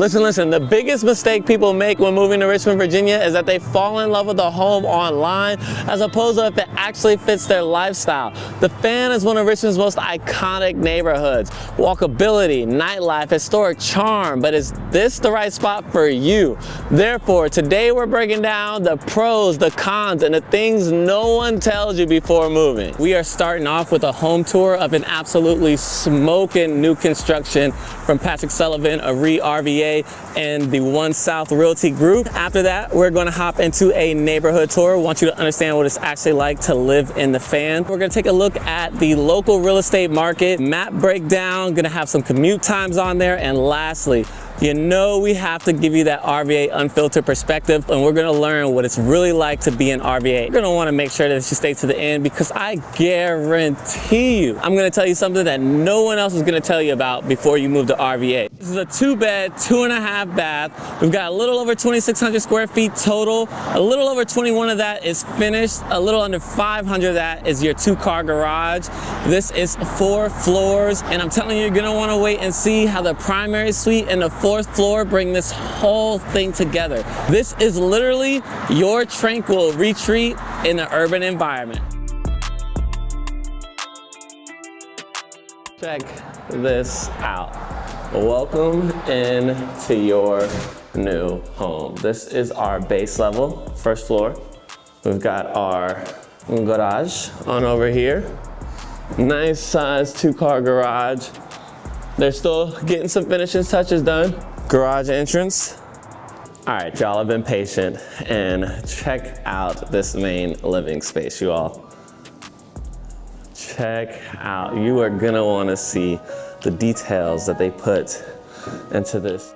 Listen, the biggest mistake people make when moving to Richmond, Virginia is that they fall in love with the home online as opposed to if it actually fits their lifestyle. The Fan is one of Richmond's most iconic neighborhoods. Walkability, nightlife, historic charm, but is this the right spot for you? Therefore, today we're breaking down the pros, the cons, and the things no one tells you before moving. We are starting off with a home tour of an absolutely smoking new construction from Patrick Sullivan of RVA and the OneSouth Realty group. After that, we're going to hop into a neighborhood tour. We want you to understand what it's actually like to live in the Fan. We're going to take a look at the local real estate market, map breakdown, going to have some commute times on there, and lastly, you know we have to give you that RVA unfiltered perspective, and we're gonna learn what it's really like to be an RVA. You're gonna wanna make sure that you stay to the end because I guarantee you, I'm gonna tell you something that no one else is gonna tell you about before you move to RVA. This is a 2-bed, 2.5 bath. We've got a little over 2,600 square feet total. A little over 21 of that is finished. A little under 500 of that is your 2-car garage. This is 4 floors, and I'm telling you, you're gonna wanna wait and see how the primary suite and the 4th floor bring this whole thing together. This is literally your tranquil retreat in an urban environment. Check this out. Welcome into your new home. This is our base level, 1st floor. We've got our garage on over here. Nice size 2-car garage. They're still getting some finishing touches done. Garage entrance. All right, y'all have been patient, and check out this main living space, you all. Check out, you are gonna wanna see the details that they put into this.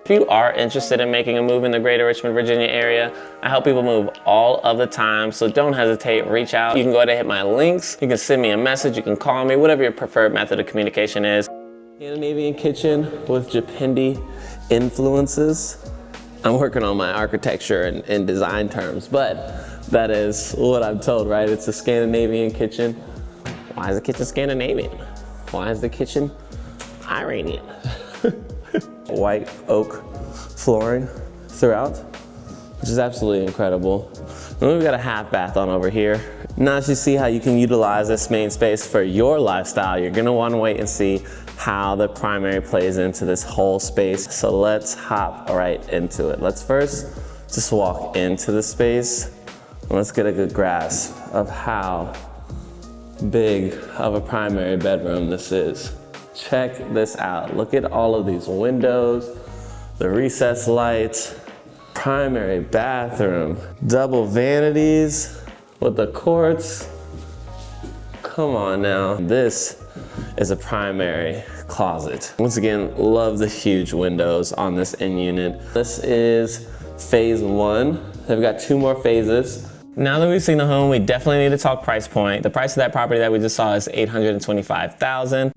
If you are interested in making a move in the greater Richmond, Virginia area, I help people move all of the time, so don't hesitate, reach out. You can go ahead and hit my links. You can send me a message, you can call me, whatever your preferred method of communication is. Scandinavian kitchen with Japindi influences. I'm working on my architecture and design terms, but that is what I'm told, right? It's a Scandinavian kitchen. Why is the kitchen Scandinavian? Why is the kitchen Iranian? White oak flooring throughout, which is absolutely incredible. And we've got a half bath on over here. Now as you see how you can utilize this main space for your lifestyle, you're gonna wanna wait and see how the primary plays into this whole space. So let's hop right into it. Let's first just walk into the space and let's get a good grasp of how big of a primary bedroom this is. Check this out. Look at all of these windows, the recessed lights, primary bathroom, double vanities with the quartz. Come on now. This is a primary closet. Once again, love the huge windows on this in unit. This is phase 1. They've got 2 more phases. Now that we've seen the home, we definitely need to talk price point. The price of that property that we just saw is $825,000.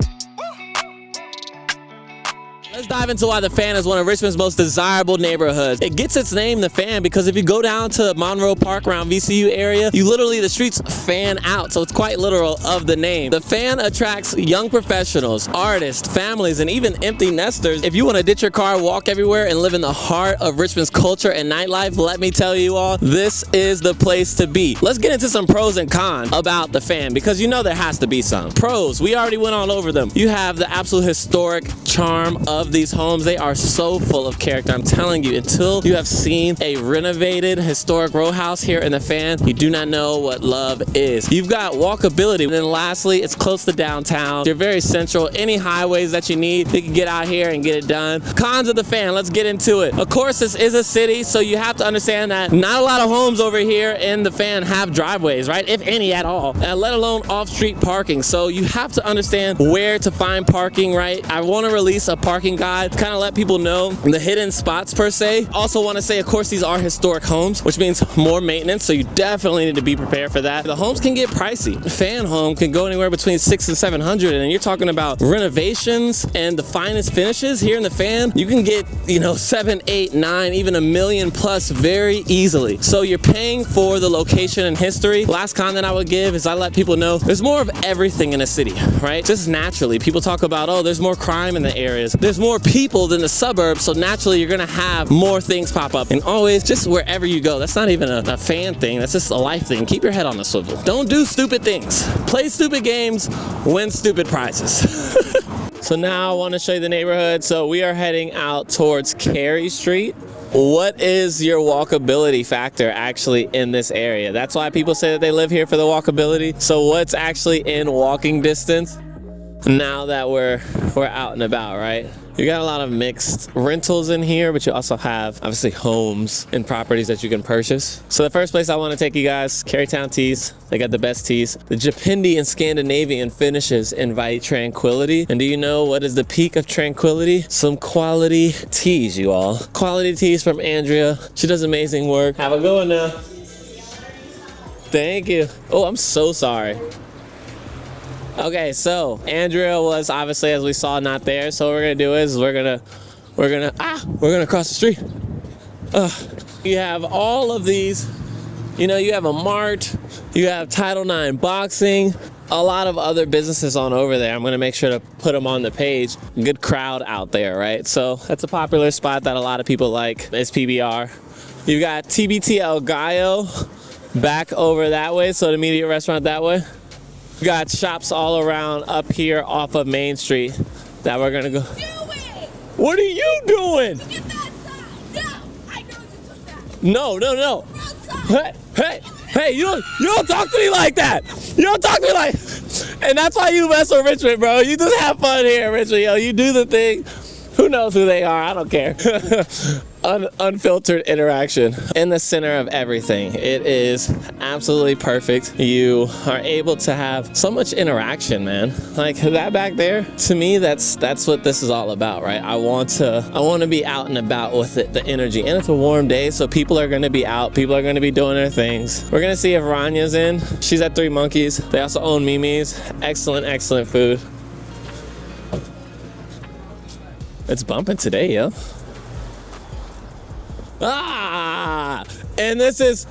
Let's dive into why the Fan is one of Richmond's most desirable neighborhoods. It gets its name, the Fan, because if you go down to Monroe Park around VCU area, you literally, the streets fan out. So it's quite literal of the name. The Fan attracts young professionals, artists, families, and even empty nesters. If you want to ditch your car, walk everywhere, and live in the heart of Richmond's culture and nightlife, let me tell you all, this is the place to be. Let's get into some pros and cons about the Fan, because you know there has to be some. Pros, we already went all over them. You have the absolute historic charm of these homes. They are so full of character. I'm telling you, until you have seen a renovated historic row house here in the Fan, you do not know what love is. You've got walkability. And then lastly, it's close to downtown. You're very central. Any highways that you need, you can get out here and get it done. Cons of the Fan, let's get into it. Of course, this is a city, so you have to understand that not a lot of homes over here in the Fan have driveways, right? If any at all, let alone off-street parking. So you have to understand where to find parking, right? I want to release a parking guide, kind of let people know the hidden spots per se. Also want to say, of course, these are historic homes, which means more maintenance, so you definitely need to be prepared for that. The homes can get pricey. A Fan home can go anywhere between $600 and $700, and you're talking about renovations and the finest finishes here in the Fan. You can get, you know, 7, 8, 9, even $1 million plus very easily. So you're paying for the location and history. Last con that I would give is I let people know there's more of everything in a city, right? Just naturally, people talk about, oh, there's more crime in the areas. There's more people than the suburbs, so naturally you're gonna have more things pop up. And always, just wherever you go, that's not even a fan thing, that's just a life thing. Keep your head on the swivel. Don't do stupid things. Play stupid games, win stupid prizes. So now I wanna show you the neighborhood. So we are heading out towards Cary Street. What is your walkability factor actually in this area? That's why people say that they live here for the walkability. So what's actually in walking distance now that we're out and about, right? You got a lot of mixed rentals in here, but you also have obviously homes and properties that you can purchase. So the first place I want to take you guys, Carytown Teas. They got the best teas. The Japindi and Scandinavian finishes invite tranquility. And do you know what is the peak of tranquility? Some quality teas, you all. Quality teas from Andrea. She does amazing work. Have a good one now. Thank you. Oh, I'm so sorry. Okay, so Andrea was obviously, as we saw, not there. So what we're gonna do is we're gonna cross the street. You have all of these, you know, you have a mart, you have Title IX boxing, a lot of other businesses on over there. I'm gonna make sure to put them on the page. Good crowd out there, right? So that's a popular spot that a lot of people like. It's PBR. You've got TBT El Gallo back over that way, so the immediate restaurant that way. We got shops all around up here off of Main Street that we're gonna go. Do it! What are you doing? Get that side! No! I know you took that! No. Outside! Hey, you don't talk to me like that! You don't talk to me like. And that's why you mess with Richmond, bro. You just have fun here, Richmond. Yo, you do the thing. Who knows who they are? I don't care. Unfiltered interaction in the center of everything. It is absolutely perfect. You are able to have so much interaction, man. Like that back there, to me, that's what this is all about, right? I want to be out and about with it, the energy. And it's a warm day, so people are gonna be out, people are gonna be doing their things. We're gonna see if Ranya's in. She's at Three Monkeys. They also own Mimi's. Excellent food. It's bumping today, yo. And this is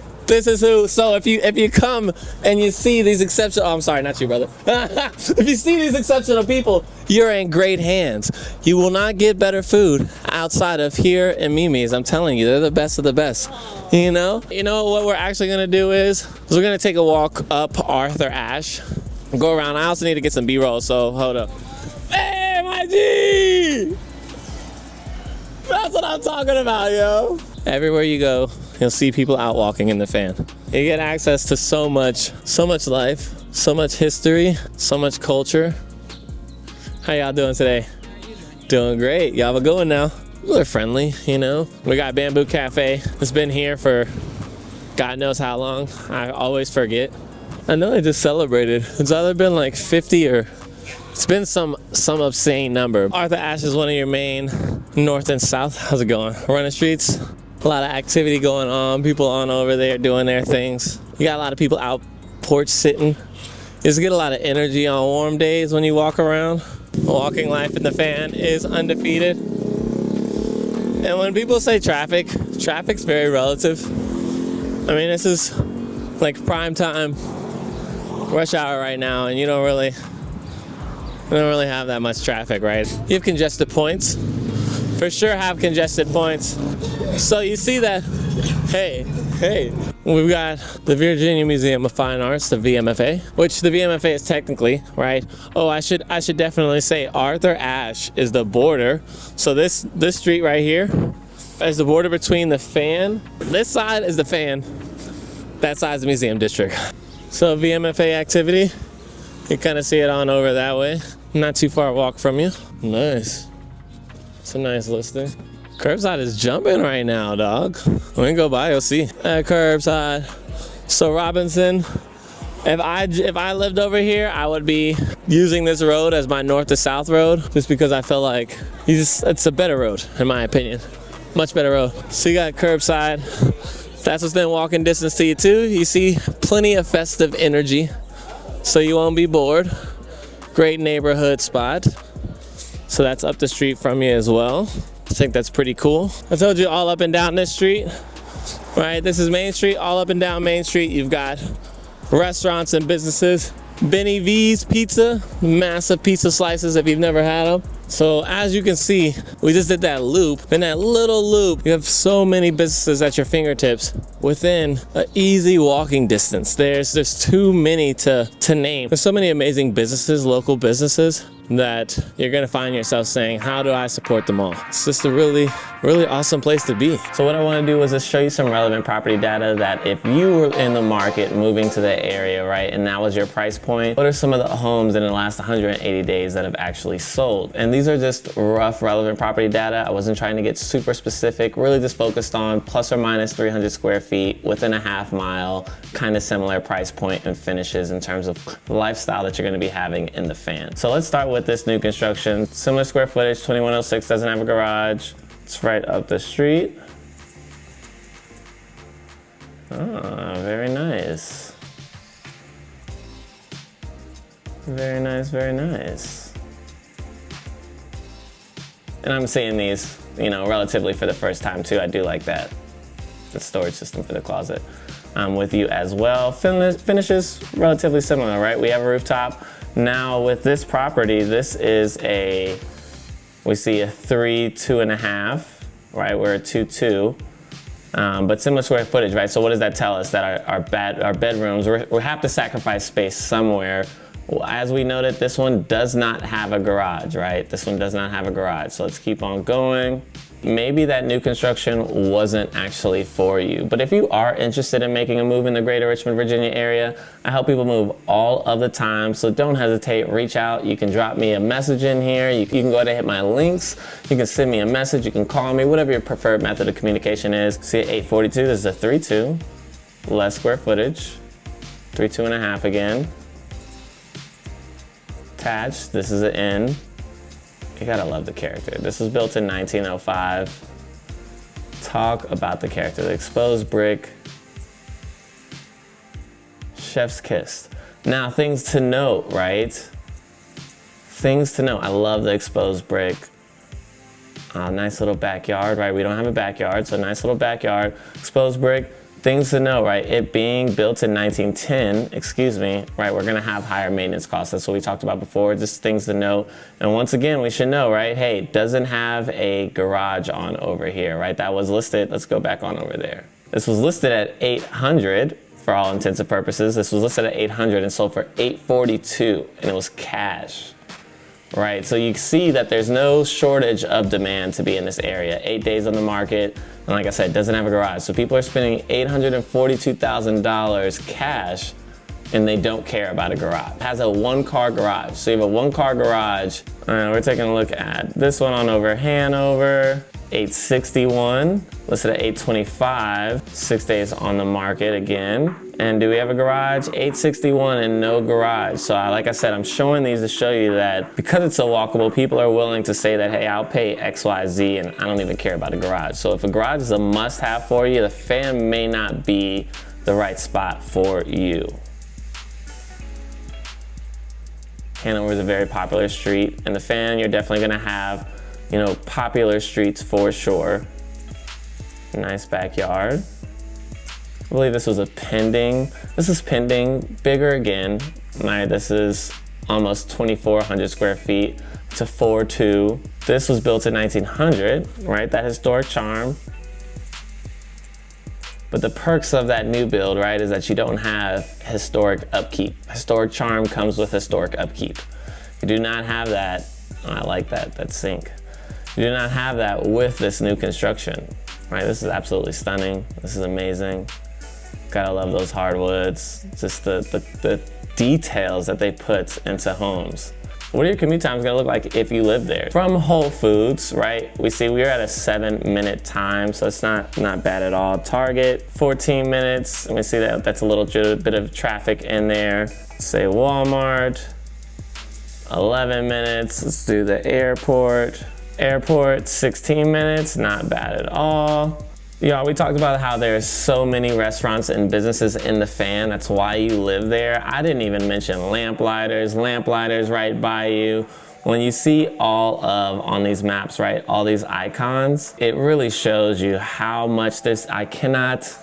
who. So if you come and you see these exceptional, oh, I'm sorry, not you, brother. If you see these exceptional people, you're in great hands. You will not get better food outside of here and Mimi's. I'm telling you, they're the best of the best. You know what we're actually gonna do is we're gonna take a walk up Arthur Ashe, go around. I also need to get some B-roll, so hold up. Hey, my G! That's what I'm talking about, yo. Everywhere you go, you'll see people out walking in the fan. You get access to so much life, so much history, so much culture. How y'all doing today? Doing great. Y'all have a good one now. People are friendly, you know. We got Bamboo Cafe. It's been here for God knows how long. I always forget. I know they just celebrated. It's either been like 50 or it's been some obscene number. Arthur Ashe is one of your main north and south. How's it going? Running streets. A lot of activity going on. People on over there doing their things. You got a lot of people out porch sitting. You just get a lot of energy on warm days when you walk around. Walking life in the fan is undefeated. And when people say traffic's very relative. I mean, this is like prime time, rush hour right now, and you don't really have that much traffic, right? You have congested points. For sure have congested points. So you see that, hey, we've got the Virginia Museum of Fine Arts, the VMFA, which the VMFA is technically, right? Oh, I should definitely say Arthur Ashe is the border. So this street right here is the border between the fan. This side is the fan. That side is the museum district. So VMFA activity, you kind of see it on over that way. Not too far walk from you. Nice. It's a nice listing. Curbside is jumping right now, dog. When you go by, you'll see. Curbside. So Robinson, if I lived over here, I would be using this road as my north to south road, just because I feel like it's a better road, in my opinion. Much better road. So you got curbside. That's what's been walking distance to you too. You see plenty of festive energy, so you won't be bored. Great neighborhood spot. So that's up the street from you as well. I think that's pretty cool. I told you all up and down this street, right? This is Main Street. All up and down Main Street, you've got restaurants and businesses. Benny V's Pizza, massive pizza slices if you've never had them. So as you can see, we just did that loop. In that little loop, you have so many businesses at your fingertips within an easy walking distance. There's too many to name. There's so many amazing businesses, local businesses, that you're gonna find yourself saying, how do I support them all? It's just a really awesome place to be. So what I wanna do is just show you some relevant property data that if you were in the market moving to the area, right, and that was your price point, what are some of the homes in the last 180 days that have actually sold? And these are just rough relevant property data. I wasn't trying to get super specific, really just focused on plus or minus 300 square feet within a half mile, kind of similar price point and finishes in terms of the lifestyle that you're gonna be having in the fan. So let's start with this new construction. Similar square footage, 2106, doesn't have a garage. It's right up the street. Ah, very nice. Very nice, very nice. And I'm seeing these, you know, relatively for the first time too. I do like that. The storage system for the closet. With you as well. Finishes relatively similar, right? We have a rooftop. Now with this property, this is we see a 3, 2.5, right? We're a 2, 2, but similar square footage, right? So what does that tell us? That our bedrooms, we have to sacrifice space somewhere. Well, as we noted, this one does not have a garage, right? This one does not have a garage. So let's keep on going. Maybe that new construction wasn't actually for you, but if you are interested in making a move in the greater Richmond, Virginia area, I help people move all of the time, so don't hesitate, reach out. You can drop me a message in here. You can go ahead and hit my links. You can send me a message, you can call me, whatever your preferred method of communication is. See at 842, this is a 3-2, less square footage, 3, 2.5 again. Attached, this is an inn. You gotta love the character. This was built in 1905. Talk about the character. The exposed brick. Chef's kiss. Now, things to note, right? Things to note. I love the exposed brick. Nice little backyard, right? We don't have a backyard, so nice little backyard. Exposed brick. Things to know, right? It being built in 1910, right? We're gonna have higher maintenance costs. That's what we talked about before, just things to know. And once again, we should know, right? Hey, it doesn't have a garage on over here, right? That was listed, let's go back on over there. This was listed at 800 for all intents and purposes. This was listed at 800 and sold for 842, and it was cash. Right, so you see that there's no shortage of demand to be in this area. 8 days on the market, and like I said, doesn't have a garage. So people are spending $842,000 cash, and they don't care about a garage. It has a 1-car garage. So you have a 1-car garage. We're taking a look at this one on over Hanover, 861, listed at 825, 6 days on the market again. And do we have a garage? 861 and no garage. So like I said, I'm showing these to show you that because it's so walkable, people are willing to say that, hey, I'll pay X, Y, Z, and I don't even care about a garage. So if a garage is a must-have for you, the fan may not be the right spot for you. Hanover is a very popular street, and the fan, you're definitely gonna have, you know, popular streets for sure. Nice backyard. I believe this was a pending. This is pending, bigger again. Right, this is almost 2,400 square feet. It's a 4-2. This was built in 1900, right? That historic charm. But the perks of that new build, right, is that you don't have historic upkeep. Historic charm comes with historic upkeep. You do not have that. I like that sink. You do not have that with this new construction, right? This is absolutely stunning. This is amazing. Gotta love those hardwoods. Just the details that they put into homes. What are your commute times gonna look like if you live there? From Whole Foods, right? We see we're at a 7-minute time, so it's not bad at all. Target, 14 minutes, and we see that that's a little bit of traffic in there. Say Walmart, 11 minutes. Let's do the airport. Airport, 16 minutes, not bad at all. Y'all, we talked about how there's so many restaurants and businesses in the fan. That's why you live there. I didn't even mention lamplighters right by you. When you see all of, on these maps, right, all these icons, it really shows you how much this, I cannot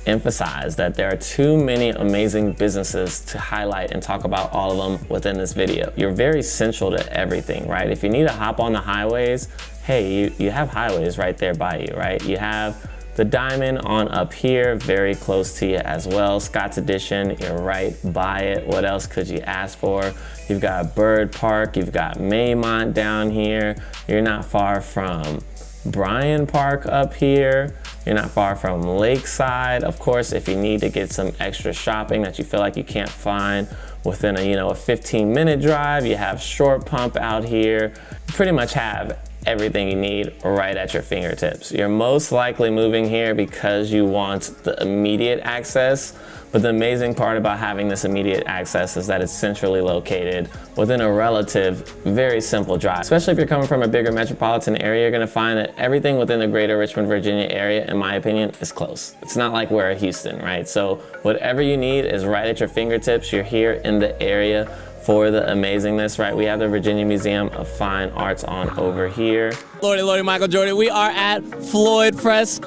emphasize that there are too many amazing businesses to highlight and talk about all of them within this video. You're very central to everything, right? If you need to hop on the highways, hey, you have highways right there by you, right? You have the Diamond on up here, very close to you as well. Scott's Addition, you're right by it. What else could you ask for? You've got Bird Park, you've got Maymont down here. You're not far from Bryan Park up here. You're not far from Lakeside. Of course, if you need to get some extra shopping that you feel like you can't find within a 15-minute drive, you have Short Pump out here. You pretty much have everything you need right at your fingertips. You're most likely moving here because you want the immediate access, but the amazing part about having this immediate access is that it's centrally located within a relative, very simple drive. Especially if you're coming from a bigger metropolitan area, you're gonna find that everything within the greater Richmond, Virginia area, in my opinion, is close. It's not like we're Houston, right? So whatever you need is right at your fingertips. You're here in the area for the amazingness, right? We have the Virginia Museum of Fine Arts on over here. Lordy, Michael Jordan. We are at Floyd Fest.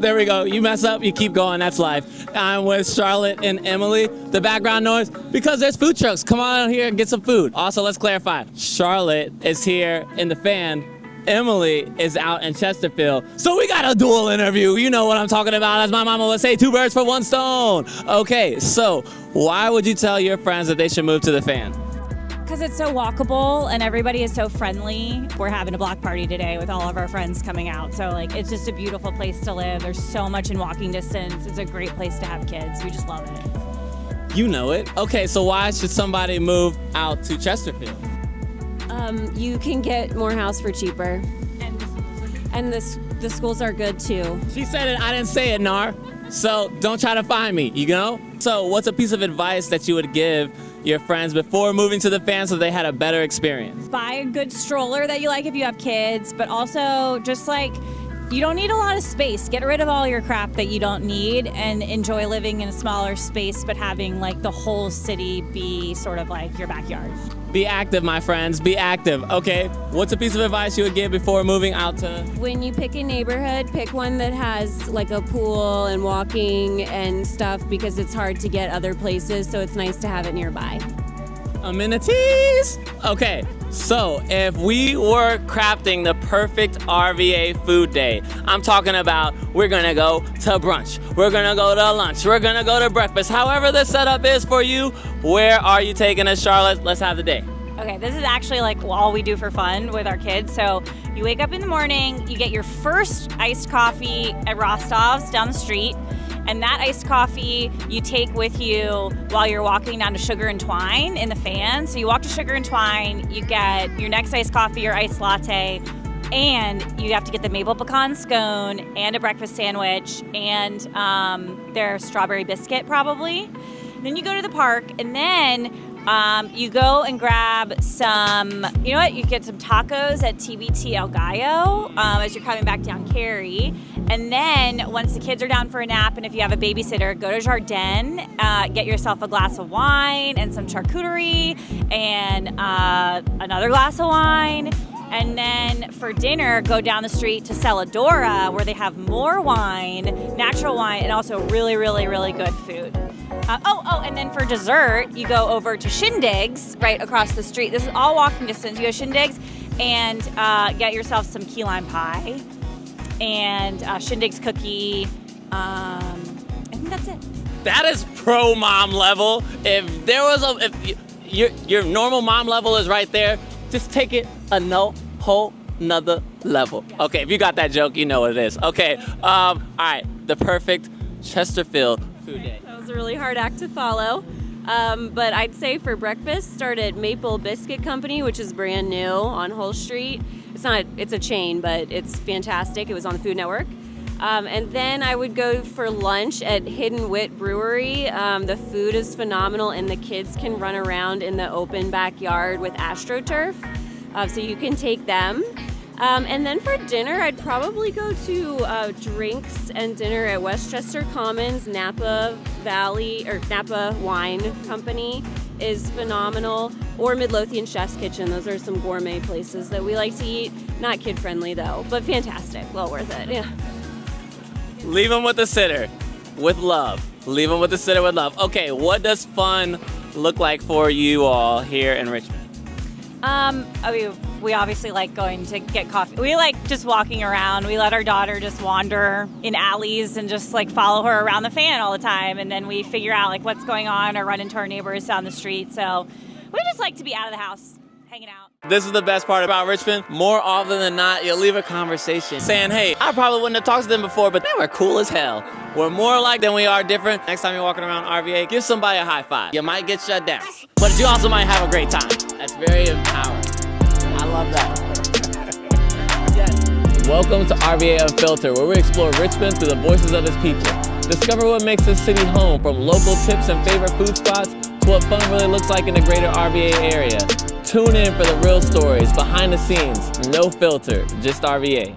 There we go. You mess up, you keep going. That's life. I'm with Charlotte and Emily. The background noise, because there's food trucks. Come on out here and get some food. Also, let's clarify. Charlotte is here in the fan. Emily is out in Chesterfield. So we got a dual interview. You know what I'm talking about. As my mama would say, 2 birds for 1 stone. Okay, so why would you tell your friends that they should move to the fan? Because it's so walkable and everybody is so friendly. We're having a block party today with all of our friends coming out. So like, it's just a beautiful place to live. There's so much in walking distance. It's a great place to have kids. We just love it. You know it. Okay, so why should somebody move out to Chesterfield? You can get more house for cheaper. And the schools are good too. She said it, I didn't say it, Nar. So don't try to find me, you know? So what's a piece of advice that you would give your friends before moving to the fan so they had a better experience? Buy a good stroller that you like if you have kids, but also just like, you don't need a lot of space. Get rid of all your crap that you don't need and enjoy living in a smaller space, but having like the whole city be sort of like your backyard. Be active, my friends, be active. Okay, what's a piece of advice you would give before moving out to? When you pick a neighborhood, pick one that has like a pool and walking and stuff, because it's hard to get other places, so it's nice to have it nearby. Amenities! Okay, so if we were crafting the perfect RVA food day, I'm talking about we're gonna go to brunch, we're gonna go to lunch, we're gonna go to breakfast. However the setup is for you, where are you taking us, Charlotte? Let's have the day. Okay, this is actually like all we do for fun with our kids. So you wake up in the morning, you get your first iced coffee at Rostov's down the street. And that iced coffee you take with you while you're walking down to Sugar and Twine in the fan. So you walk to Sugar and Twine, you get your next iced coffee or iced latte, and you have to get the maple pecan scone and a breakfast sandwich and their strawberry biscuit probably. Then you go to the park, and then you go and grab some, you know what, you get some tacos at TBT El Gallo as you're coming back down Cary. And then once the kids are down for a nap, and if you have a babysitter, go to Jardin, get yourself a glass of wine and some charcuterie and another glass of wine. And then for dinner, go down the street to Celadora, where they have more wine, natural wine, and also really, really, really good food. And then for dessert, you go over to Shindig's right across the street. This is all walking distance. You go to Shindig's and get yourself some key lime pie and Shindig's cookie. I think that's it. That is pro mom level. If there was if your normal mom level is right there, just take it a whole nother level. Okay, if you got that joke, you know what it is. Okay, all right, the perfect Chesterfield food day. That was a really hard act to follow. But I'd say for breakfast, start at Maple Biscuit Company, which is brand new on Hull Street. It's a chain, but it's fantastic. It was on the Food Network. And then I would go for lunch at Hidden Wit Brewery. The food is phenomenal, and the kids can run around in the open backyard with AstroTurf. So you can take them. And then for dinner, I'd probably go to drinks and dinner at Westchester Commons. Napa Wine Company is phenomenal. Or Midlothian Chef's Kitchen. Those are some gourmet places that we like to eat. Not kid-friendly, though, but fantastic. Well worth it, yeah. Leave them with the sitter with love. Leave them with the sitter with love. Okay, what does fun look like for you all here in Richmond? We obviously like going to get coffee. We like just walking around. We let our daughter just wander in alleys and just like follow her around the fan all the time. And then we figure out like what's going on or run into our neighbors down the street. So we just like to be out of the house, hanging out. This is the best part about Richmond. More often than not, you'll leave a conversation saying, hey, I probably wouldn't have talked to them before, but they were cool as hell. We're more alike than we are different. Next time you're walking around RVA, give somebody a high five. You might get shut down, but you also might have a great time. That's very empowering. I love that. Yes. Welcome to RVA Unfiltered, where we explore Richmond through the voices of its people. Discover what makes this city home, from local tips and favorite food spots to what fun really looks like in the greater RVA area. Tune in for the real stories, behind the scenes, no filter, just RVA.